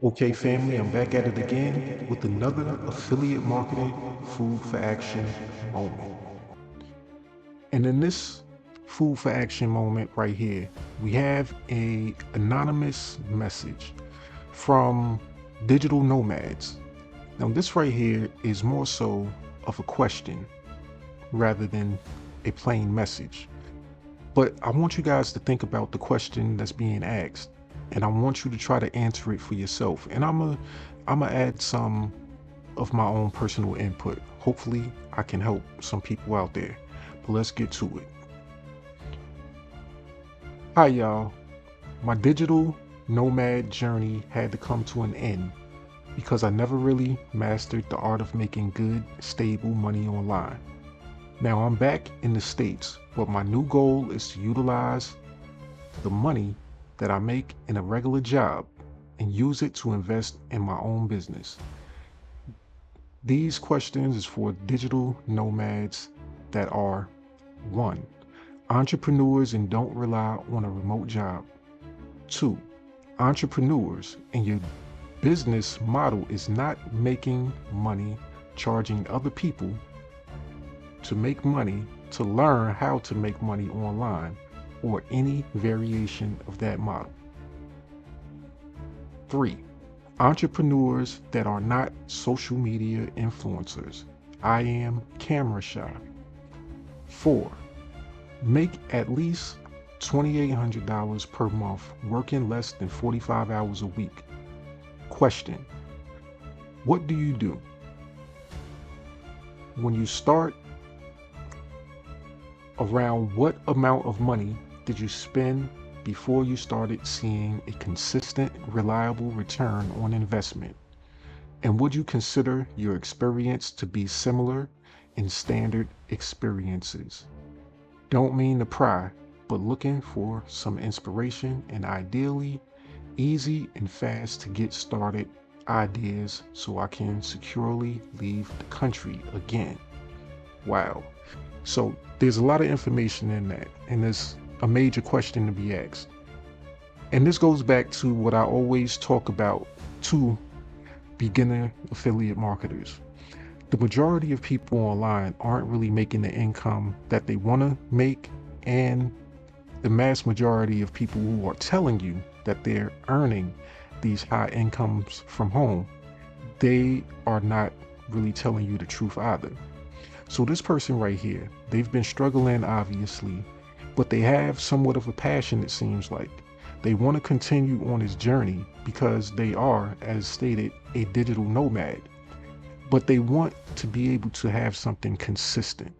Okay, family, I'm back at it again with another affiliate marketing food for action moment. And in this food for action moment right here, we have a anonymous message from digital nomads. Now, this right here is more so of a question rather than a plain message. But I want you guys to think about the question that's being asked, and I want you to try to answer it for yourself. And I'm gonna add some of my own personal input. Hopefully, I can help some people out there. But let's get to it. Hi, y'all. My digital nomad journey had to come to an end because I never really mastered the art of making good, stable money online. Now I'm back in the States, but my new goal is to utilize the money that I make in a regular job and use it to invest in my own business. These questions is for digital nomads that are 1. Entrepreneurs and don't rely on a remote job. 2. Entrepreneurs and your business model is not making money charging other people to make money to learn how to make money online or any variation of that model. 3. Entrepreneurs that are not social media influencers. I am camera shy. 4. Make at least $2,800 per month working less than 45 hours a week. Question: what do you do? When you start, around what amount of money did you spend before you started seeing a consistent, reliable return on investment? And would you consider your experience to be similar in standard experiences? Don't mean to pry, but looking for some inspiration and ideally easy and fast to get started ideas so I can securely leave the country again. Wow. So there's a lot of information in that, and there's a major question to be asked. And this goes back to what I always talk about to beginner affiliate marketers. The majority of people online aren't really making the income that they want to make, and the mass majority of people who are telling you that they're earning these high incomes from home, they are not really telling you the truth either. So this person right here, they've been struggling obviously, but they have somewhat of a passion, it seems like. They want to continue on this journey because they are, as stated, a digital nomad, but they want to be able to have something consistent.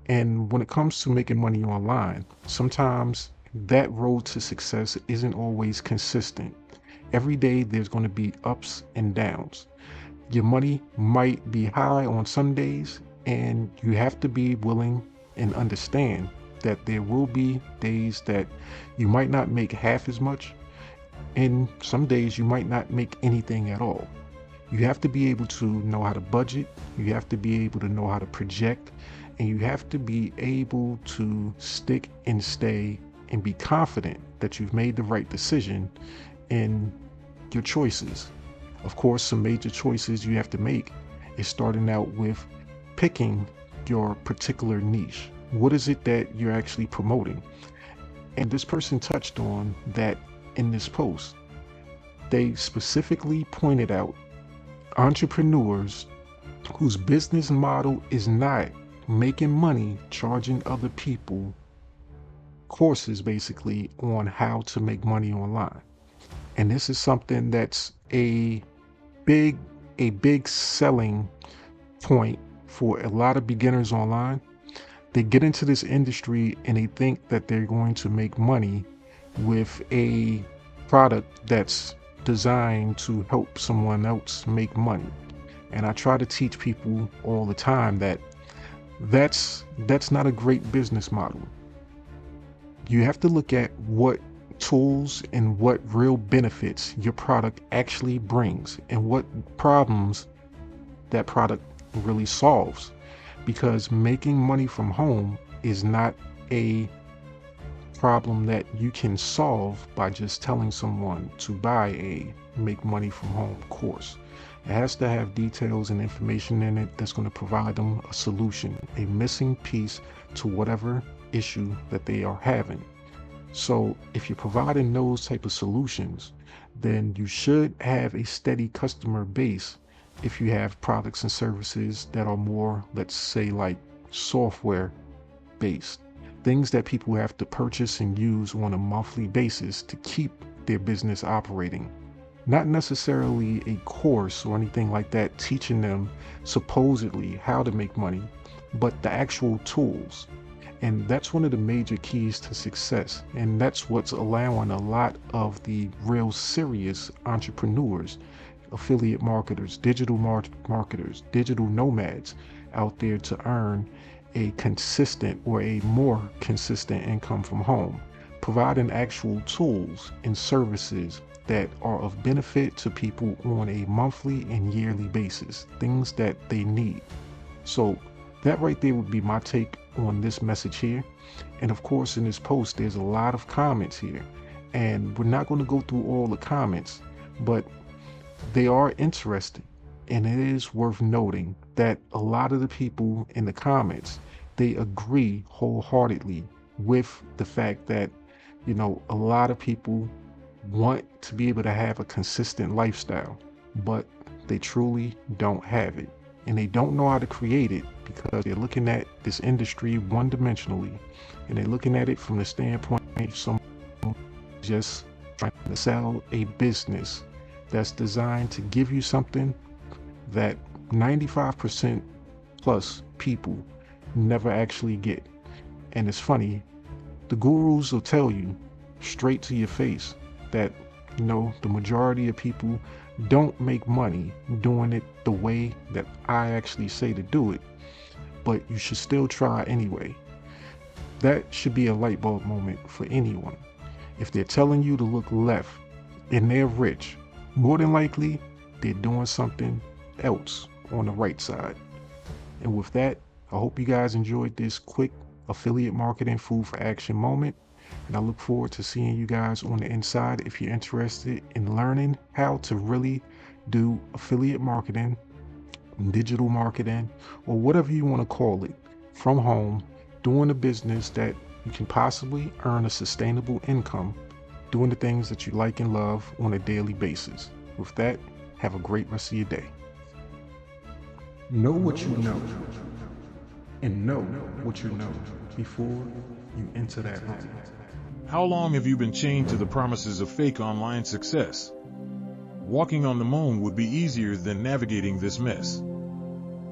And when it comes to making money online, sometimes that road to success isn't always consistent. Every day there's going to be ups and downs. Your money might be high on some days, and you have to be willing and understand that there will be days that you might not make half as much, and some days you might not make anything at all. You have to be able to know how to budget, you have to be able to know how to project, and you have to be able to stick and stay and be confident that you've made the right decision in your choices. Of course, some major choices you have to make is starting out with picking your particular niche. What is it that you're actually promoting? And this person touched on that in this post. They specifically pointed out entrepreneurs whose business model is not making money charging other people courses basically on how to make money online. And this is something that's big a big selling point for a lot of beginners online. They get into this industry and they think that they're going to make money with a product that's designed to help someone else make money. And I try to teach people all the time that that's not a great business model. You have to look at what tools and what real benefits your product actually brings and what problems that product really solves, because making money from home is not a problem that you can solve by just telling someone to buy a make money from home course. It has to have details and information in it that's going to provide them a solution, a missing piece to whatever issue that they are having. So if you're providing those type of solutions, then you should have a steady customer base if you have products and services that are more, let's say, like software based, things that people have to purchase and use on a monthly basis to keep their business operating. Not necessarily a course or anything like that teaching them supposedly how to make money, but the actual tools. And that's one of the major keys to success. And that's what's allowing a lot of the real serious entrepreneurs, affiliate marketers, digital marketers, digital nomads out there to earn a consistent or a more consistent income from home, providing actual tools and services that are of benefit to people on a monthly and yearly basis, things that they need. So that right there would be my take on this message here. And of course, in this post, there's a lot of comments here, and we're not going to go through all the comments, but they are interesting. And it is worth noting that a lot of the people in the comments, they agree wholeheartedly with the fact that, a lot of people want to be able to have a consistent lifestyle, but they truly don't have it. And they don't know how to create it because they're looking at this industry one-dimensionally, and they're looking at it from the standpoint of someone just trying to sell a business that's designed to give you something that 95% plus people never actually get. And it's funny, the gurus will tell you straight to your face that the majority of people don't make money doing it the way that I actually say to do it, but you should still try anyway. That should be a light bulb moment for anyone. If they're telling you to look left and they're rich, more than likely they're doing something else on the right side. And with that, I hope you guys enjoyed this quick affiliate marketing food for action moment. And I look forward to seeing you guys on the inside if you're interested in learning how to really do affiliate marketing, digital marketing, or whatever you want to call it, from home, doing a business that you can possibly earn a sustainable income, doing the things that you like and love on a daily basis. With that, have a great rest of your day. Know what you know, and know what you know before you enter that room. How long have you been chained to the promises of fake online success? Walking on the moon would be easier than navigating this mess.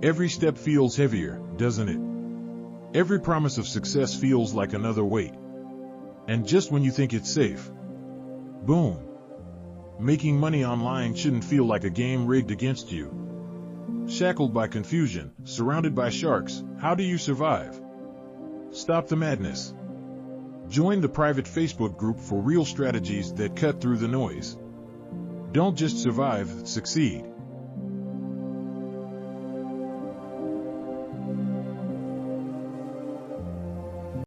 Every step feels heavier, doesn't it? Every promise of success feels like another weight. And just when you think it's safe, boom. Making money online shouldn't feel like a game rigged against you. Shackled by confusion, surrounded by sharks, how do you survive? Stop the madness. Join the private Facebook group for real strategies that cut through the noise. Don't just survive, succeed.